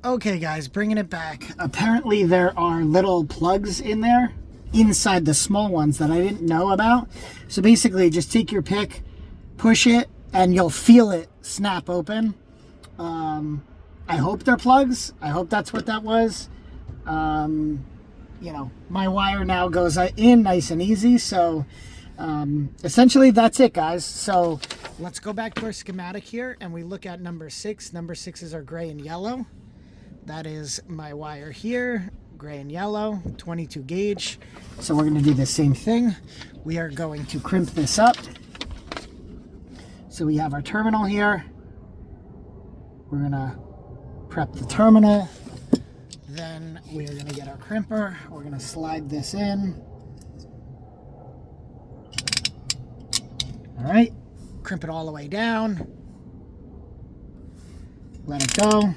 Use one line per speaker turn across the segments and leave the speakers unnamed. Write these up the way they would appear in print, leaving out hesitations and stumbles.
Okay guys, bringing it back. Apparently there are little plugs in there inside the small ones that I didn't know about. So basically just take your pick, push it, and you'll feel it snap open. I hope they're plugs. I hope that's what that was. You know, my wire now goes in nice and easy. So essentially that's it, guys. So let's go back to our schematic here and we look at number 6. Number 6 is our gray and yellow. That is my wire here, gray and yellow, 22 gauge. So we're going to do the same thing. We are going to crimp this up. So we have our terminal here. We're going to prep the terminal. Then we are going to get our crimper. We're going to slide this in. All right, crimp it all the way down. Let it go.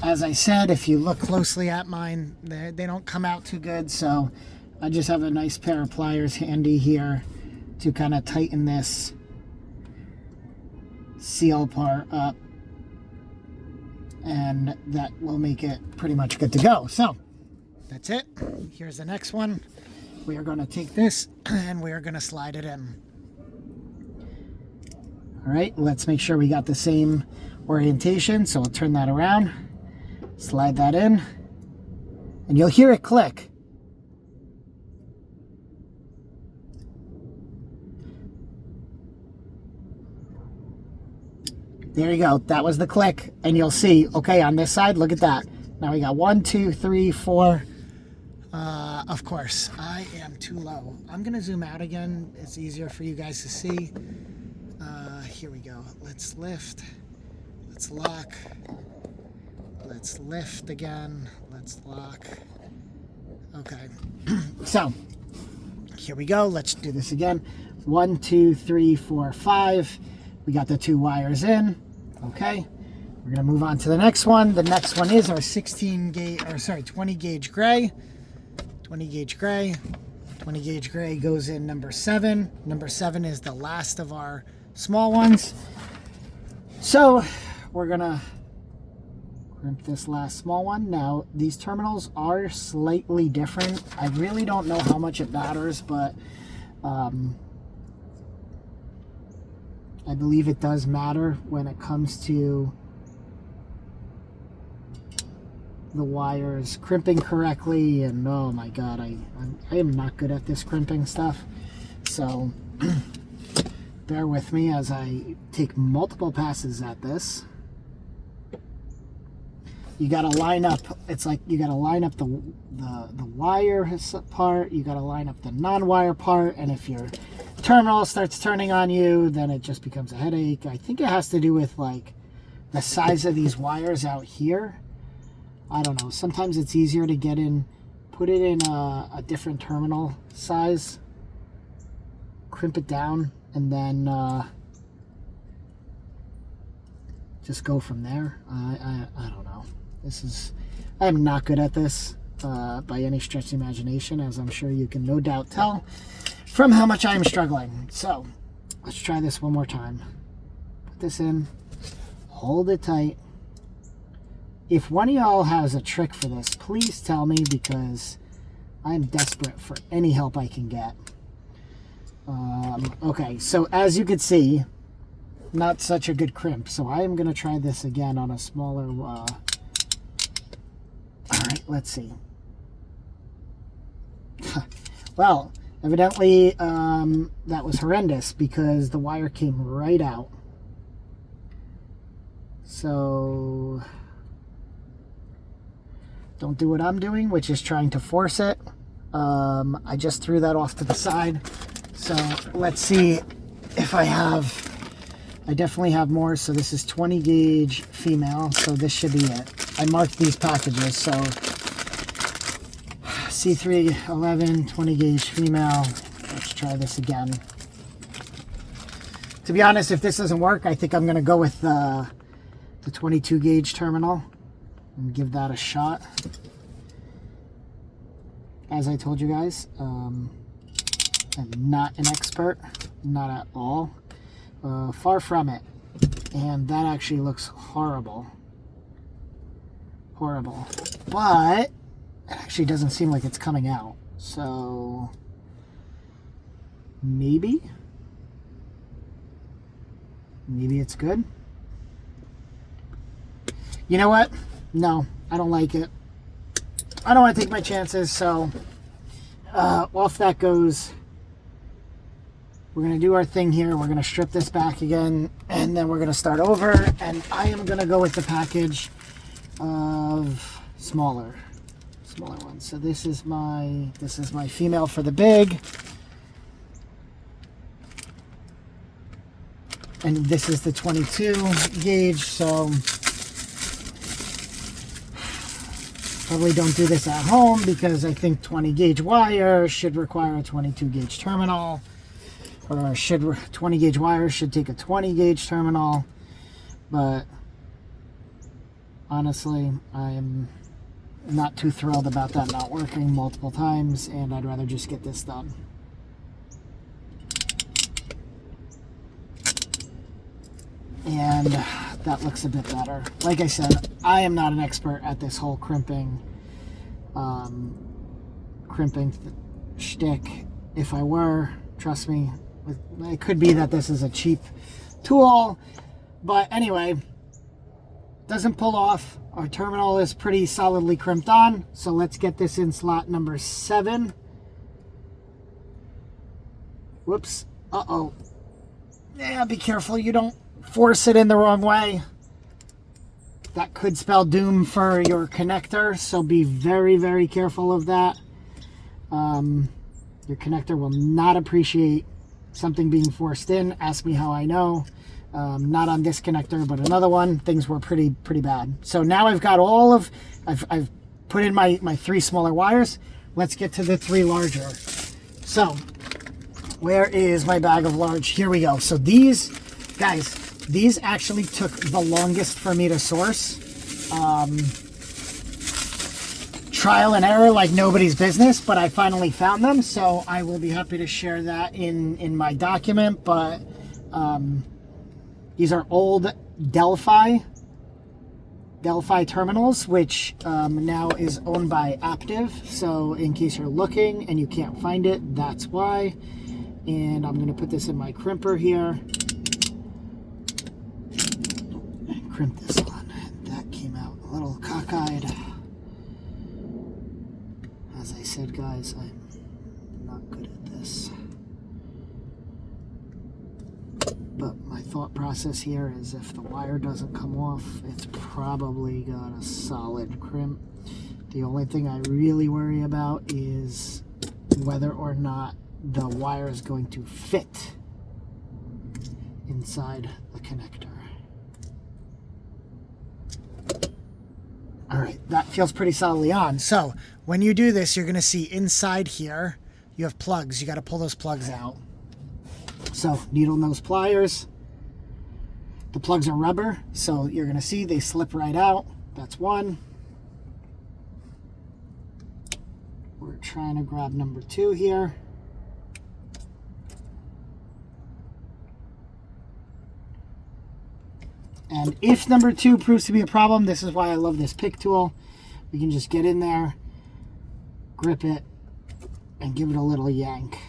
As I said, if you look closely at mine, they don't come out too good, so I just have a nice pair of pliers handy here to kind of tighten this seal part up, and that will make it pretty much good to go. So that's it. Here's the next one. We are going to take this and we are going to slide it in. All right, let's make sure we got the same orientation, so we'll turn that around. Slide that in, and you'll hear it click. There you go. That was the click, and you'll see, okay, on this side, look at that. Now we got 1, 2, 3, 4. Of course, I am too low. I'm going to zoom out again. It's easier for you guys to see. Here we go. Let's lift. Let's lock. Let's lift again. Let's lock. Okay. So, here we go. Let's do this again. 1, 2, 3, 4, 5. We got the 2 wires in. Okay. We're going to move on to the next one. The next one is our 20 gauge gray. 20 gauge gray. 20 gauge gray goes in number 7. Number 7 is the last of our small ones. So, we're going to crimp this last small one. Now, these terminals are slightly different. I really don't know how much it matters, but I believe it does matter when it comes to the wires crimping correctly. And oh my god, I am not good at this crimping stuff, so bear with me as I take multiple passes at this. You got to line up, it's like you got to line up the wire part, you got to line up the non-wire part, and if your terminal starts turning on you, then it just becomes a headache. I think it has to do with like the size of these wires out here. I don't know, sometimes it's easier to get in, put it in a different terminal size, crimp it down, and then just go from there. I don't know. I'm not good at this by any stretch of the imagination, as I'm sure you can no doubt tell from how much I'm struggling. So let's try this one more time. Put this in, hold it tight. If one of y'all has a trick for this, please tell me, because I'm desperate for any help I can get. Okay, so as you can see, not such a good crimp, so I am going to try this again on a smaller alright, let's see. Well, evidently that was horrendous because the wire came right out. So don't do what I'm doing, which is trying to force it. I just threw that off to the side. So let's see if I have. I definitely have more. So this is 20 gauge female, so this should be it. I marked these packages, so C311 20 gauge female. Let's try this again. To be honest, if this doesn't work, I think I'm going to go with the 22 gauge terminal and give that a shot. As I told you guys, I'm not an expert, not at all. Far from it. And that actually looks horrible. horrible. But it actually doesn't seem like it's coming out. So maybe it's good. You know what? No, I don't like it. I don't want to take my chances, so off that goes. We're going to do our thing here. We're going to strip this back again, and then we're going to start over, and I am going to go with the package of smaller ones. So this is my female for the big, and this is the 22 gauge. So probably don't do this at home because I think 20 gauge wire should require a 22 gauge terminal, or 20 gauge wire should take a 20 gauge terminal. But honestly, I am not too thrilled about that not working multiple times, and I'd rather just get this done. And that looks a bit better. Like I said, I am not an expert at this whole crimping shtick. If I were, trust me, it could be that this is a cheap tool. But anyway, doesn't pull off. Our terminal is pretty solidly crimped on. So let's get this in slot number 7. Whoops. Uh-oh. Yeah, be careful you don't force it in the wrong way. That could spell doom for your connector, so be very, very careful of that. Your connector will not appreciate something being forced in. Ask me how I know. Not on this connector, but another one. Things were pretty bad. So now I've got I've put in my 3 smaller wires. Let's get to the 3 larger. So where is my bag of large? Here we go. So these, guys, these actually took the longest for me to source. Trial and error like nobody's business, but I finally found them, so I will be happy to share that in my document. But these are old Delphi terminals, which now is owned by Aptiv. So in case you're looking and you can't find it, that's why. And I'm going to put this in my crimper here. Crimp this on. That came out a little cockeyed. As I said, guys, I'm not good at this. But my thought process here is if the wire doesn't come off, it's probably got a solid crimp. The only thing I really worry about is whether or not the wire is going to fit inside the connector. All right, that feels pretty solidly on. So when you do this, you're going to see inside here, you have plugs. You got to pull those plugs out. So needle nose pliers. The plugs are rubber, so you're going to see they slip right out. That's one. We're trying to grab number 2 here. And if number 2 proves to be a problem, this is why I love this pick tool. We can just get in there, grip it, and give it a little yank.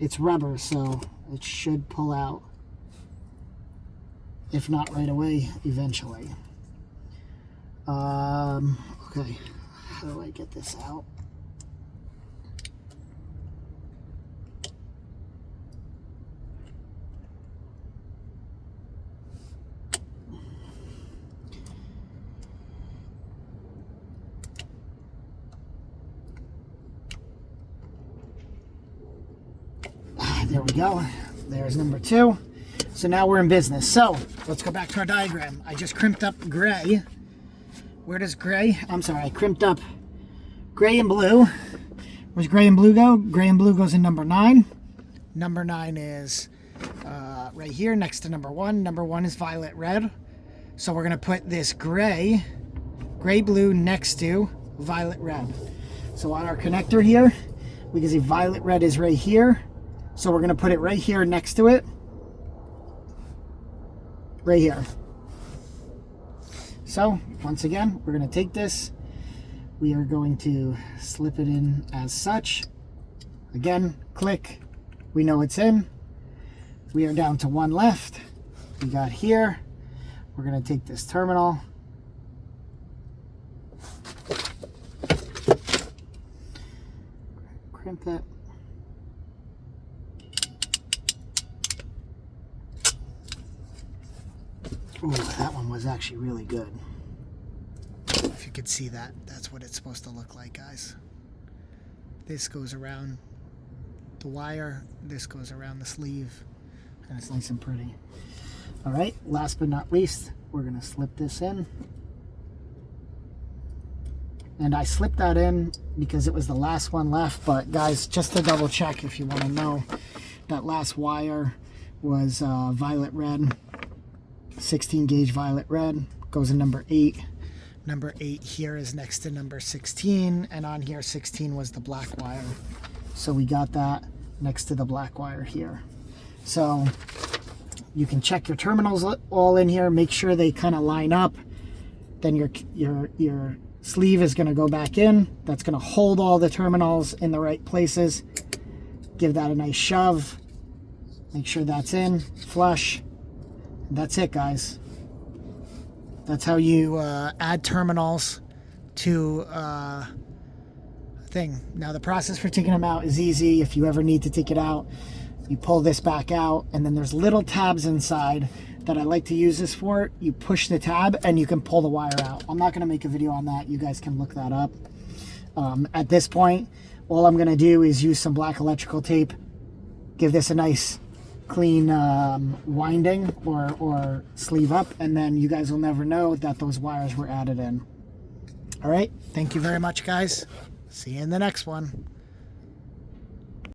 It's rubber, so it should pull out. If not right away, eventually. Okay, how do I get this out? There we go. There's number 2. So now we're in business. So let's go back to our diagram. I just crimped up gray. Where does gray? I'm sorry, I crimped up gray and blue. Where's gray and blue go? Gray and blue goes in number 9. Number 9 is right here next to number 1. Number 1 is violet red. So we're going to put this gray blue next to violet red. So on our connector here, we can see violet red is right here. So we're going to put it right here next to it. Right here. So once again, we're going to take this. We are going to slip it in as such. Again, click. We know it's in. We are down to one left. We got here. We're going to take this terminal. Crimp it. Ooh, that one was actually really good. If you could see that, that's what it's supposed to look like, guys. This goes around the wire, this goes around the sleeve, and it's nice and pretty. All right, last but not least, we're gonna slip this in. And I slipped that in because it was the last one left, but guys, just to double check, if you wanna know, that last wire was violet red, 16 gauge violet red, goes in number 8. Number 8 here is next to number 16, and on here 16 was the black wire. So we got that next to the black wire here. So you can check your terminals all in here, make sure they kind of line up. Then your sleeve is going to go back in. That's going to hold all the terminals in the right places. Give that a nice shove. Make sure that's in, flush. And that's it, guys. That's how you add terminals to a thing. Now the process for taking them out is easy. If you ever need to take it out, you pull this back out, and then there's little tabs inside that I like to use this for. You push the tab and you can pull the wire out. I'm not gonna make a video on that. You guys can look that up. At this point, all I'm gonna do is use some black electrical tape, give this a nice clean winding or sleeve up, and then you guys will never know that those wires were added in. All right, thank you very much, guys. See you in the next one.